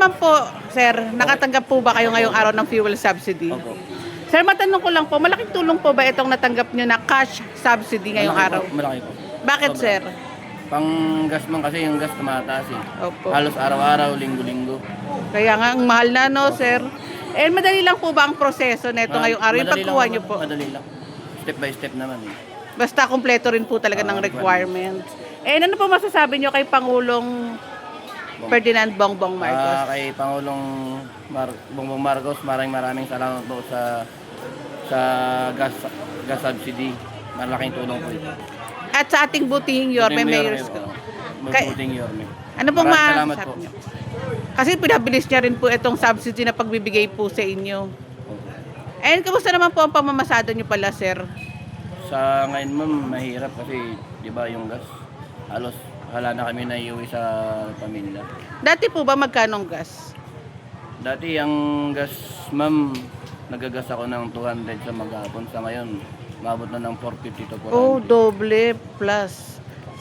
naman po, sir, nakatanggap po ba kayo ngayong araw ng fuel subsidy? Opo. Sir, matanong ko lang po, malaking tulong po ba itong natanggap nyo na cash subsidy ngayong Malaki araw? po, malaki po. Bakit, Sobra. sir? Pang gas man kasi yung gas tumataas eh. Opo. Halos araw-araw, linggo-linggo. Kaya nga, ang mahal na, no, sir? Eh, madali lang po ba ang proseso nito ngayong araw? Yung Madali lang pagkuha naman, nyo po? Madali lang. Step by step naman eh. Basta kumpleto rin po talaga ng requirements. Eh, ano po masasabi nyo kay Pangulong Ferdinand Bongbong Marcos? Kay Pangulong Bongbong Marcos, maraming salamat po sa gas subsidy. Malaking tulong po ito. At sa ating butihing Yorme Mayors ko. Buting Yorme. Ano pong Maraming salamat po. masasabi nyo? Kasi pinabilis niya rin po itong subsidy na pagbibigay po sa inyo. And kamusta naman po ang pamamasada nyo pala, sir? Sa ngayon ma'am, mahirap kasi di ba yung gas, halos wala na kami naiuwi sa pamilya. Dati po ba magkano ang gas? Dati ang gas ma'am, nagagas ako ng 200 sa maghapon. Sa ngayon, maabot na ng 450 to 400. Oh, doble plus.